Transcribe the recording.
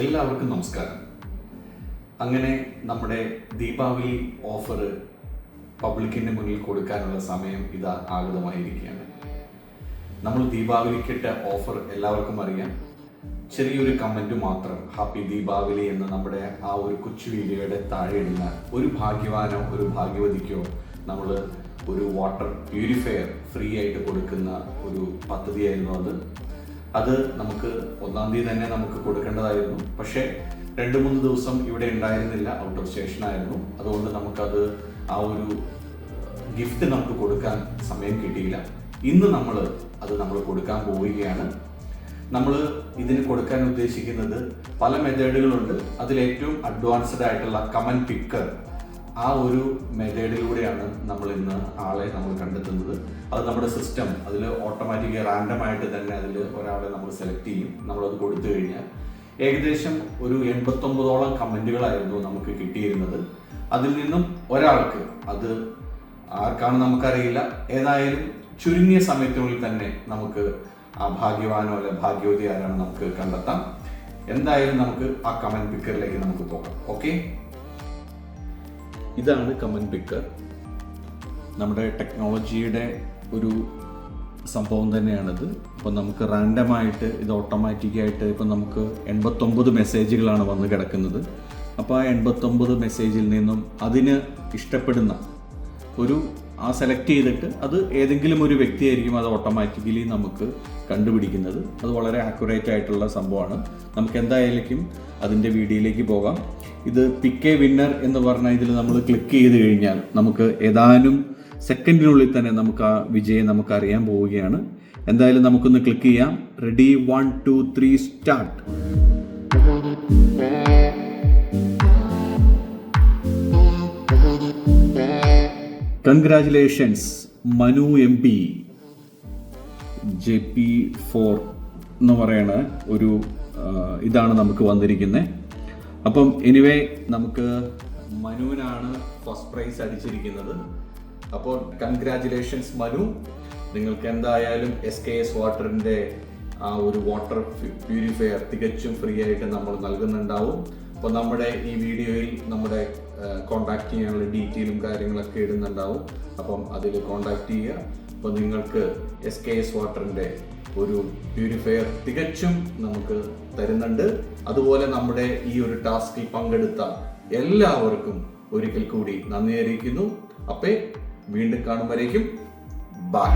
എല്ലാവർക്കും നമസ്കാരം. അങ്ങനെ നമ്മുടെ ദീപാവലി ഓഫർ പബ്ലിക്കിൻ്റെ മുന്നിൽ കൊടുക്കാനുള്ള സമയം ഇതാ ആഗതമായിരിക്കുകയാണ്. നമ്മൾ ദീപാവലിക്കിട്ട ഓഫർ എല്ലാവർക്കും അറിയാം. ചെറിയൊരു കമൻറ്റ് മാത്രം ഹാപ്പി ദീപാവലി എന്ന് നമ്മുടെ ആ ഒരു കൊച്ചു വീഡിയോയുടെ താഴെ ഇടുന്ന ഒരു ഭാഗ്യവാനോ ഒരു ഭാഗ്യവതിക്കോ നമ്മൾ ഒരു വാട്ടർ പ്യൂരിഫയർ ഫ്രീ ആയിട്ട് കൊടുക്കുന്ന ഒരു പദ്ധതിയായിരുന്നു അത് നമുക്ക് 1-ാം തീയതി തന്നെ നമുക്ക് കൊടുക്കേണ്ടതായിരുന്നു. പക്ഷേ 2-3 ദിവസം ഇവിടെ ഉണ്ടായിരുന്നില്ല, ഔട്ട് ഓഫ് സ്റ്റേഷൻ ആയിരുന്നു. അതുകൊണ്ട് നമുക്കത് ആ ഒരു ഗിഫ്റ്റ് നമുക്ക് കൊടുക്കാൻ സമയം കിട്ടിയില്ല. ഇന്ന് നമ്മൾ കൊടുക്കാൻ പോവുകയാണ്. നമ്മൾ ഇതിന് കൊടുക്കാൻ ഉദ്ദേശിക്കുന്നത് പല മെത്തേഡുകളുണ്ട്. അതിലേറ്റവും അഡ്വാൻസ്ഡ് ആയിട്ടുള്ള കമൻറ്റ് പിക്കർ, ആ ഒരു മെത്തേഡിലൂടെയാണ് നമ്മൾ ഇന്ന് നമ്മൾ കണ്ടെത്തുന്നത്. അത് നമ്മുടെ സിസ്റ്റം അതിൽ ഓട്ടോമാറ്റിക്കലി റാൻഡമായിട്ട് തന്നെ അതിൽ ഒരാളെ നമ്മൾ സെലക്ട് ചെയ്യും. നമ്മളത് കൊടുത്തു കഴിഞ്ഞാൽ ഏകദേശം ഒരു 89ഓളം കമൻറ്റുകളായിരുന്നു നമുക്ക് കിട്ടിയിരുന്നത്. അതിൽ നിന്നും ഒരാൾക്ക്, അത് ആർക്കാണ് നമുക്കറിയില്ല, ഏതായാലും ചുരുങ്ങിയ സമയത്തിനുള്ളിൽ തന്നെ നമുക്ക് ആ ഭാഗ്യവാനോ അല്ലെ ഭാഗ്യവതി ആരാണ് നമുക്ക് കണ്ടെത്താം. എന്തായാലും നമുക്ക് ആ കമൻറ്റ് പിക്കറിലേക്ക് നമുക്ക് പോകാം. ഓക്കെ, ഇതാണ് കമൻറ്റ് പിക്കർ. നമ്മുടെ ടെക്നോളജിയുടെ ഒരു സംഭവം തന്നെയാണിത്. അപ്പോൾ നമുക്ക് റാൻഡമായിട്ട് ഇത് ഓട്ടോമാറ്റിക്കായിട്ട് ഇപ്പം നമുക്ക് 89 മെസ്സേജുകളാണ് വന്ന് കിടക്കുന്നത്. അപ്പോൾ ആ 89 മെസ്സേജിൽ നിന്നും അതിന് ഇഷ്ടപ്പെടുന്ന സെലക്ട് ചെയ്തിട്ട് അത് ഏതെങ്കിലും ഒരു വ്യക്തിയായിരിക്കും അത് ഓട്ടോമാറ്റിക്കലി നമുക്ക് കണ്ടുപിടിക്കുന്നത്. അത് വളരെ ആക്യുറേറ്റ് ആയിട്ടുള്ള സംഭവമാണ്. നമുക്ക് എന്തായാലും അതിൻ്റെ വീഡിയോയിലേക്ക് പോകാം. ഇത് പിക്ക് എ വിന്നർ എന്ന് പറഞ്ഞാൽ ഇതിൽ നമ്മൾ ക്ലിക്ക് ചെയ്ത് കഴിഞ്ഞാൽ നമുക്ക് ഏതാനും സെക്കൻഡിനുള്ളിൽ തന്നെ നമുക്ക് ആ വിജയം നമുക്ക് അറിയാൻ പോവുകയാണ്. എന്തായാലും നമുക്കൊന്ന് ക്ലിക്ക് ചെയ്യാം. Ready, 1 2 3 start. Congratulations Manu MP JP4 എന്ന് പറയുന്ന ഒരു ഇതാണ് നമുക്ക് വന്നിരിക്കുന്നത്. അപ്പം എനിവേ നമുക്ക് മനുവിനാണ് ഫസ്റ്റ് പ്രൈസ് അടിച്ചിരിക്കുന്നത്. അപ്പോൾ കൺഗ്രാജുലേഷൻസ് മനു. നിങ്ങൾക്ക് എന്തായാലും SKS വാട്ടറിൻ്റെ ആ ഒരു വാട്ടർ പ്യൂരിഫയർ തികച്ചും ഫ്രീ ആയിട്ട് നമ്മൾ നൽകുന്നുണ്ടാവും. അപ്പോൾ നമ്മുടെ ഈ വീഡിയോയിൽ നമ്മുടെ കോൺടാക്ട് ചെയ്യാനുള്ള ഡീറ്റെയിലും കാര്യങ്ങളൊക്കെ ഇടുന്നുണ്ടാവും. അപ്പം അതിൽ കോൺടാക്ട് ചെയ്യുക. അപ്പോൾ നിങ്ങൾക്ക് SKS വാട്ടറിൻ്റെ ഒരു പ്യൂരിഫയർ തികച്ചും നമുക്ക് തരുന്നുണ്ട്. അതുപോലെ നമ്മുടെ ഈ ഒരു ടാസ്കിൽ പങ്കെടുത്ത എല്ലാവർക്കും ഒരിക്കൽ കൂടി നന്ദി അറിയിക്കുന്നു. അപ്പോൾ വീണ്ടും കാണും വരേക്കും ബൈ.